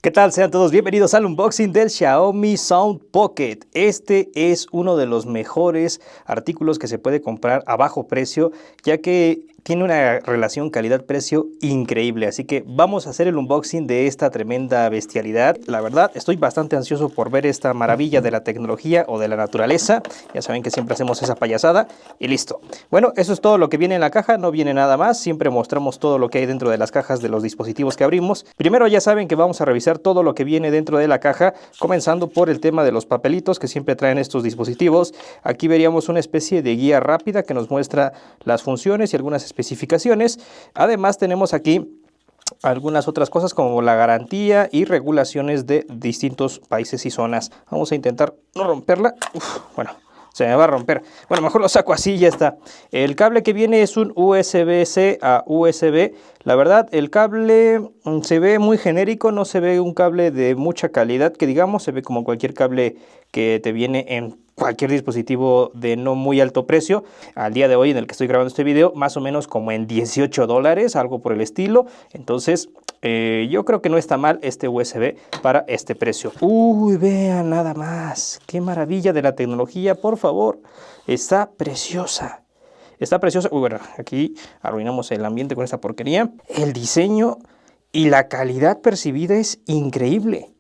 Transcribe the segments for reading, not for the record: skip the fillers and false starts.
¿Qué tal? Sean todos bienvenidos al unboxing del Xiaomi Sound Pocket. Este es uno de los mejores artículos que se puede comprar a bajo precio, ya que tiene una relación calidad-precio increíble. Así que vamos a hacer el unboxing de esta tremenda bestialidad. La verdad, estoy bastante ansioso por ver esta maravilla de la tecnología o de la naturaleza. Ya saben que siempre hacemos esa payasada y listo. Bueno, eso es todo lo que viene en la caja, no viene nada más. Siempre mostramos todo lo que hay dentro de las cajas de los dispositivos que abrimos. Primero ya saben que vamos a revisar todo lo que viene dentro de la caja, comenzando por el tema de los papelitos que siempre traen estos dispositivos. Aquí veríamos una especie de guía rápida que nos muestra las funciones y algunas especificaciones. Además tenemos aquí algunas otras cosas como la garantía y regulaciones de distintos países y zonas. Vamos a intentar no romperla. Bueno, se me va a romper. Bueno, mejor lo saco así y ya está. El cable que viene es un USB-C a USB. La verdad, el cable se ve muy genérico, no se ve un cable de mucha calidad, que digamos, se ve como cualquier cable que te viene en cualquier dispositivo de no muy alto precio. Al día de hoy en el que estoy grabando este video, más o menos como en $18, algo por el estilo. Entonces, yo creo que no está mal este USB para este precio. Uy, vean nada más. Qué maravilla de la tecnología, por favor. Está preciosa. Está preciosa. Uy, bueno, aquí arruinamos el ambiente con esta porquería. El diseño y la calidad percibida es increíble.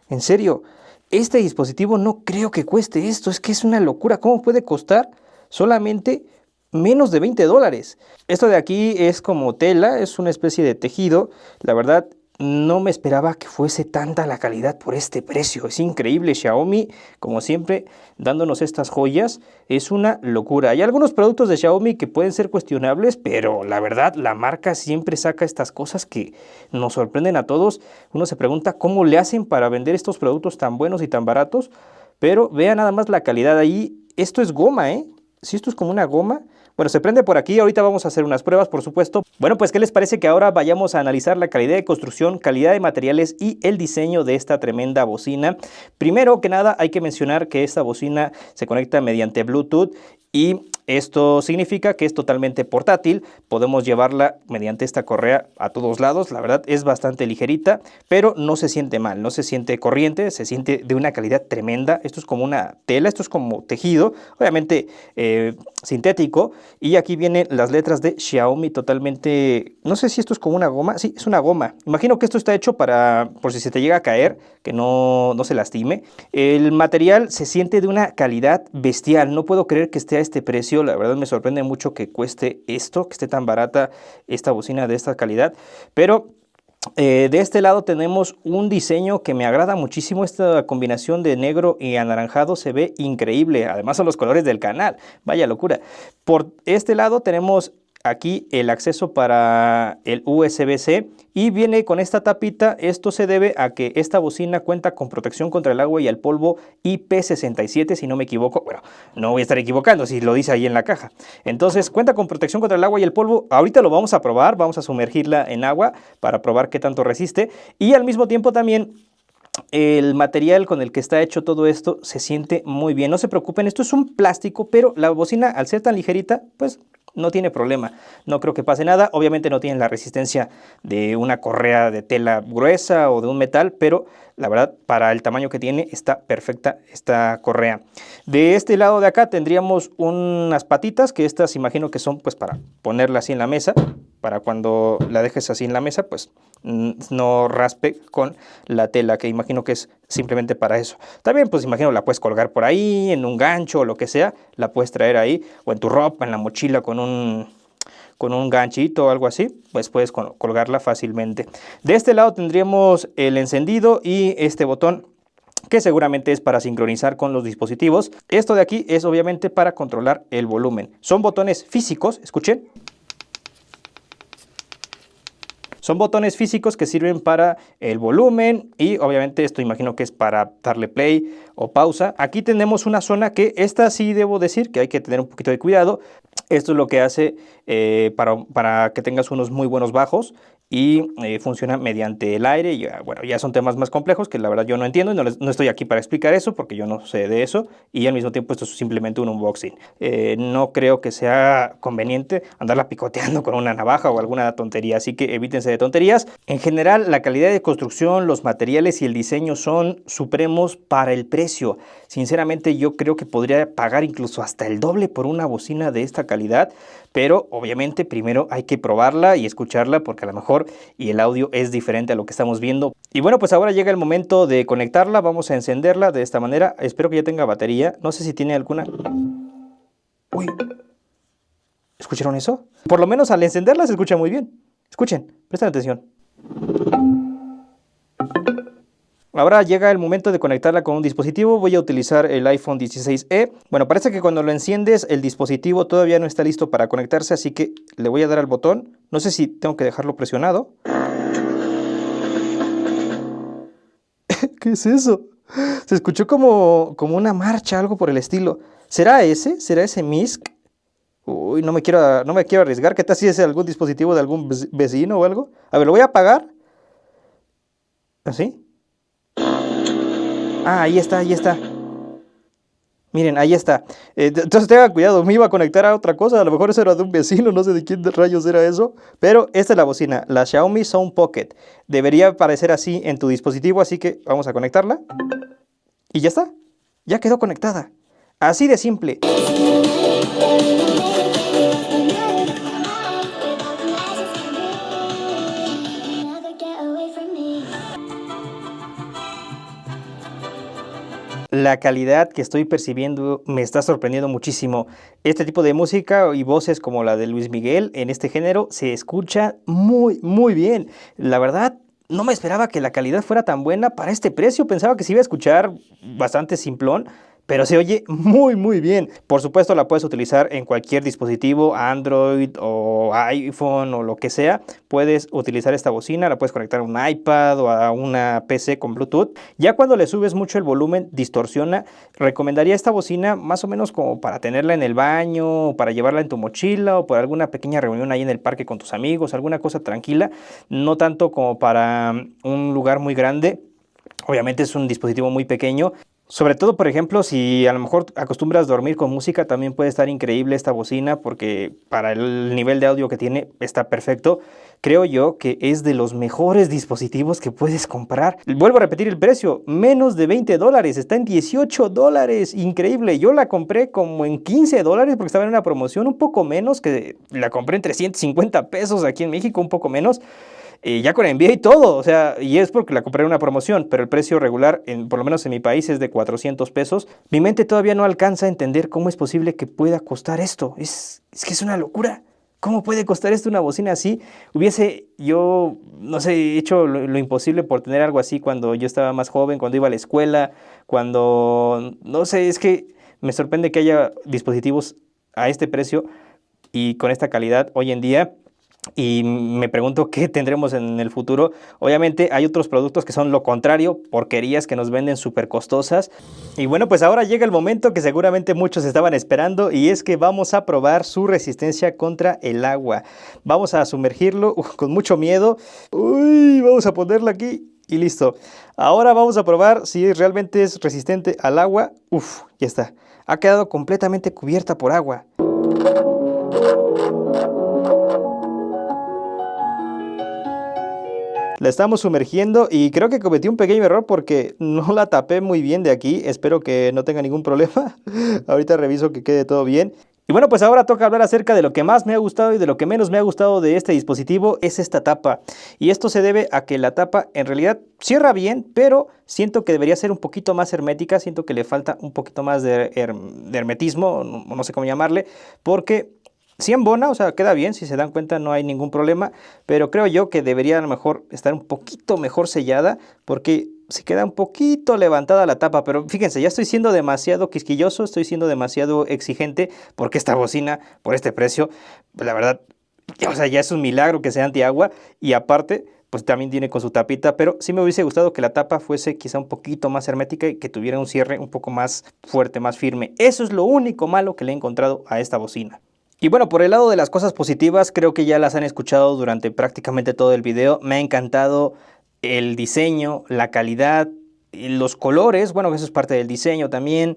En serio, este dispositivo no creo que cueste esto. Es que es una locura. ¿Cómo puede costar solamente menos de $20? Esto de aquí es como tela, es una especie de tejido. La verdad, no me esperaba que fuese tanta la calidad por este precio. Es increíble. Xiaomi, como siempre, dándonos estas joyas. Es una locura. Hay algunos productos de Xiaomi que pueden ser cuestionables, pero la verdad, la marca siempre saca estas cosas que nos sorprenden a todos. Uno se pregunta cómo le hacen para vender estos productos tan buenos y tan baratos. Pero vean nada más la calidad ahí. Esto es goma, ¿eh? Si esto es como una goma. Bueno, se prende por aquí, ahorita vamos a hacer unas pruebas, por supuesto. Bueno, pues, ¿qué les parece que ahora vayamos a analizar la calidad de construcción, calidad de materiales y el diseño de esta tremenda bocina? Primero que nada, hay que mencionar que esta bocina se conecta mediante Bluetooth y esto significa que es totalmente portátil. Podemos llevarla mediante esta correa a todos lados. La verdad es bastante ligerita, pero no se siente mal, no se siente corriente, se siente de una calidad tremenda. Esto es como una tela, esto es como tejido, obviamente sintético. Y aquí vienen las letras de Xiaomi totalmente, no sé si esto es como una goma. Sí, es una goma. Imagino que esto está hecho para, por si se te llega a caer, que no se lastime. El material se siente de una calidad bestial. No puedo creer que esté a este precio. La verdad me sorprende mucho que cueste esto, que esté tan barata esta bocina de esta calidad. Pero de este lado tenemos un diseño que me agrada muchísimo. Esta combinación de negro y anaranjado se ve increíble. Además son los colores del canal. Vaya locura. Por este lado tenemos aquí el acceso para el USB-C y viene con esta tapita. Esto se debe a que esta bocina cuenta con protección contra el agua y el polvo IP67, si no me equivoco. Bueno, no voy a estar equivocando si lo dice ahí en la caja. Entonces cuenta con protección contra el agua y el polvo. Ahorita lo vamos a probar, vamos a sumergirla en agua para probar qué tanto resiste, y al mismo tiempo también el material con el que está hecho todo esto se siente muy bien. No se preocupen, esto es un plástico, pero la bocina, al ser tan ligerita, pues no tiene problema. No creo que pase nada. Obviamente no tiene la resistencia de una correa de tela gruesa o de un metal, pero la verdad, para el tamaño que tiene, está perfecta esta correa. De este lado de acá tendríamos unas patitas, que estas imagino que son pues para ponerla así en la mesa, para cuando la dejes así en la mesa, pues no raspe con la tela, que imagino que es simplemente para eso. También pues imagino la puedes colgar por ahí, en un gancho o lo que sea, la puedes traer ahí, o en tu ropa, en la mochila con un ganchito o algo así, pues puedes colgarla fácilmente. De este lado tendríamos el encendido y este botón que seguramente es para sincronizar con los dispositivos. Esto de aquí es obviamente para controlar el volumen. Son botones físicos, escuchen. Son botones físicos que sirven para el volumen y obviamente esto imagino que es para darle play o pausa. Aquí tenemos una zona que esta sí debo decir que hay que tener un poquito de cuidado. Esto es lo que hace para que tengas unos muy buenos bajos y funciona mediante el aire. Y, bueno, ya son temas más complejos que la verdad yo no entiendo y no estoy aquí para explicar eso porque yo no sé de eso, y al mismo tiempo esto es simplemente un unboxing. No creo que sea conveniente andarla picoteando con una navaja o alguna tontería, así que evítense de tonterías. En general, la calidad de construcción, los materiales y el diseño son supremos para el precio. Sinceramente, yo creo que podría pagar incluso hasta el doble por una bocina de esta calidad, pero obviamente primero hay que probarla y escucharla porque a lo mejor y el audio es diferente a lo que estamos viendo. Y bueno, pues ahora llega el momento de conectarla. Vamos a encenderla de esta manera. Espero que ya tenga batería. No sé si tiene alguna... Uy, ¿escucharon eso? Por lo menos al encenderla se escucha muy bien. Escuchen, presten atención. Ahora llega el momento de conectarla con un dispositivo. Voy a utilizar el iPhone 16e. Bueno, parece que cuando lo enciendes el dispositivo todavía no está listo para conectarse, así que le voy a dar al botón. No sé si tengo que dejarlo presionado. ¿Qué es eso? Se escuchó como una marcha, algo por el estilo. ¿Será ese? ¿Será ese MISC? Uy, no me quiero arriesgar. ¿Qué tal si es algún dispositivo de algún vecino o algo? A ver, lo voy a apagar. ¿Así? Ah, ahí está, ahí está. Miren, ahí está. Entonces tengan cuidado, me iba a conectar a otra cosa. A lo mejor eso era de un vecino, no sé de quién de rayos era eso. Pero esta es la bocina, la Xiaomi Sound Pocket. Debería aparecer así en tu dispositivo, así que vamos a conectarla. Y ya está, ya quedó conectada. Así de simple. La calidad que estoy percibiendo me está sorprendiendo muchísimo. Este tipo de música y voces como la de Luis Miguel en este género se escucha muy, muy bien. La verdad, no me esperaba que la calidad fuera tan buena para este precio. Pensaba que se iba a escuchar bastante simplón, pero se oye muy muy bien. Por supuesto la puedes utilizar en cualquier dispositivo, Android o iPhone o lo que sea. Puedes utilizar esta bocina, la puedes conectar a un iPad o a una PC con Bluetooth. Ya cuando le subes mucho el volumen distorsiona. Recomendaría esta bocina más o menos como para tenerla en el baño, o para llevarla en tu mochila o por alguna pequeña reunión ahí en el parque con tus amigos, alguna cosa tranquila. No tanto como para un lugar muy grande. Obviamente es un dispositivo muy pequeño. Sobre todo, por ejemplo, si a lo mejor acostumbras dormir con música, también puede estar increíble esta bocina porque para el nivel de audio que tiene está perfecto. Creo yo que es de los mejores dispositivos que puedes comprar. Vuelvo a repetir el precio, menos de $20, está en $18, increíble. Yo la compré como en $15 porque estaba en una promoción, un poco menos, que la compré en 350 pesos aquí en México, un poco menos. Ya con envío y todo, o sea, y es porque la compré en una promoción, pero el precio regular, por lo menos en mi país, es de 400 pesos. Mi mente todavía no alcanza a entender cómo es posible que pueda costar esto. Es que es una locura. ¿Cómo puede costar esto una bocina así? Hubiese yo, no sé, hecho lo imposible por tener algo así cuando yo estaba más joven, cuando iba a la escuela, cuando, no sé, es que me sorprende que haya dispositivos a este precio y con esta calidad hoy en día. Y me pregunto qué tendremos en el futuro. Obviamente hay otros productos que son lo contrario, porquerías que nos venden súper costosas. Y bueno, pues ahora llega el momento que seguramente muchos estaban esperando, y es que vamos a probar su resistencia contra el agua. Vamos a sumergirlo con mucho miedo. Uy, vamos a ponerla aquí y listo. Ahora vamos a probar si realmente es resistente al agua. Uf, ya está. Ha quedado completamente cubierta por agua. La estamos sumergiendo y creo que cometí un pequeño error porque no la tapé muy bien de aquí. Espero que no tenga ningún problema. Ahorita reviso que quede todo bien. Y bueno, pues ahora toca hablar acerca de lo que más me ha gustado y de lo que menos me ha gustado de este dispositivo. Es esta tapa. Y esto se debe a que la tapa en realidad cierra bien, pero siento que debería ser un poquito más hermética. Siento que le falta un poquito más de hermetismo, no sé cómo llamarle, porque sí embona, o sea, queda bien, si se dan cuenta no hay ningún problema, pero creo yo que debería a lo mejor estar un poquito mejor sellada porque se queda un poquito levantada la tapa. Pero fíjense, ya estoy siendo demasiado quisquilloso, estoy siendo demasiado exigente porque esta bocina, por este precio, la verdad, o sea, ya es un milagro que sea antiagua, y aparte pues también viene con su tapita, pero sí me hubiese gustado que la tapa fuese quizá un poquito más hermética y que tuviera un cierre un poco más fuerte, más firme. Eso es lo único malo que le he encontrado a esta bocina. Y bueno, por el lado de las cosas positivas, creo que ya las han escuchado durante prácticamente todo el video. Me ha encantado el diseño, la calidad, y los colores, bueno, eso es parte del diseño también.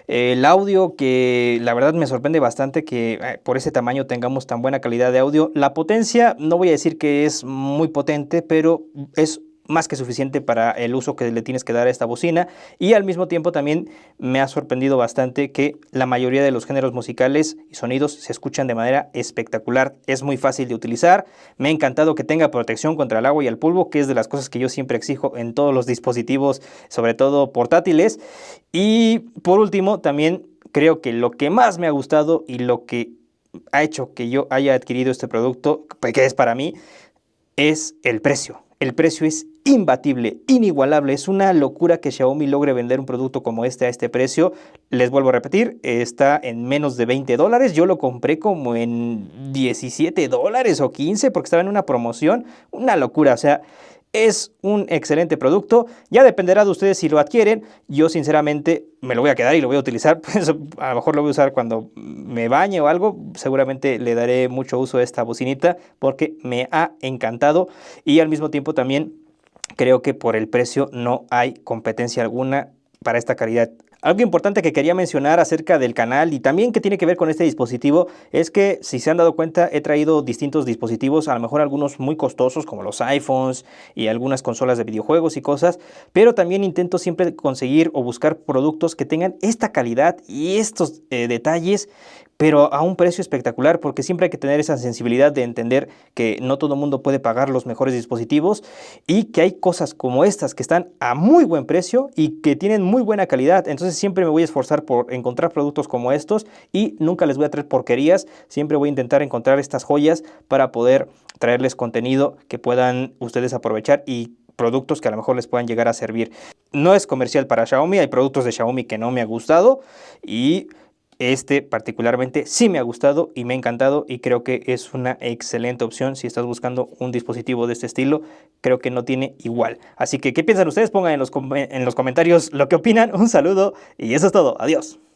El audio, que la verdad me sorprende bastante que por ese tamaño tengamos tan buena calidad de audio. La potencia, no voy a decir que es muy potente, pero es más que suficiente para el uso que le tienes que dar a esta bocina. Y al mismo tiempo también me ha sorprendido bastante que la mayoría de los géneros musicales y sonidos se escuchan de manera espectacular. Es muy fácil de utilizar. Me ha encantado que tenga protección contra el agua y el polvo, que es de las cosas que yo siempre exijo en todos los dispositivos, sobre todo portátiles. Y por último, también creo que lo que más me ha gustado y lo que ha hecho que yo haya adquirido este producto, que es para mí, es el precio. El precio es imbatible, inigualable. Es una locura que Xiaomi logre vender un producto como este a este precio. Les vuelvo a repetir, está en menos de $20. Yo lo compré como en $17 o 15 porque estaba en una promoción. Una locura, o sea, es un excelente producto. Ya dependerá de ustedes si lo adquieren. Yo sinceramente me lo voy a quedar y lo voy a utilizar. Pues, a lo mejor lo voy a usar cuando me bañe o algo. Seguramente le daré mucho uso a esta bocinita porque me ha encantado. Y al mismo tiempo también creo que por el precio no hay competencia alguna para esta calidad. Algo importante que quería mencionar acerca del canal y también que tiene que ver con este dispositivo es que, si se han dado cuenta, he traído distintos dispositivos, a lo mejor algunos muy costosos como los iPhones y algunas consolas de videojuegos y cosas, pero también intento siempre conseguir o buscar productos que tengan esta calidad y estos detalles, pero a un precio espectacular, porque siempre hay que tener esa sensibilidad de entender que no todo el mundo puede pagar los mejores dispositivos y que hay cosas como estas que están a muy buen precio y que tienen muy buena calidad. Entonces siempre me voy a esforzar por encontrar productos como estos y nunca les voy a traer porquerías. Siempre voy a intentar encontrar estas joyas para poder traerles contenido que puedan ustedes aprovechar y productos que a lo mejor les puedan llegar a servir. No es comercial para Xiaomi, hay productos de Xiaomi que no me ha gustado y este particularmente sí me ha gustado y me ha encantado, y creo que es una excelente opción si estás buscando un dispositivo de este estilo. Creo que no tiene igual. Así que, ¿qué piensan ustedes? Pongan en los comentarios lo que opinan. Un saludo y eso es todo. Adiós.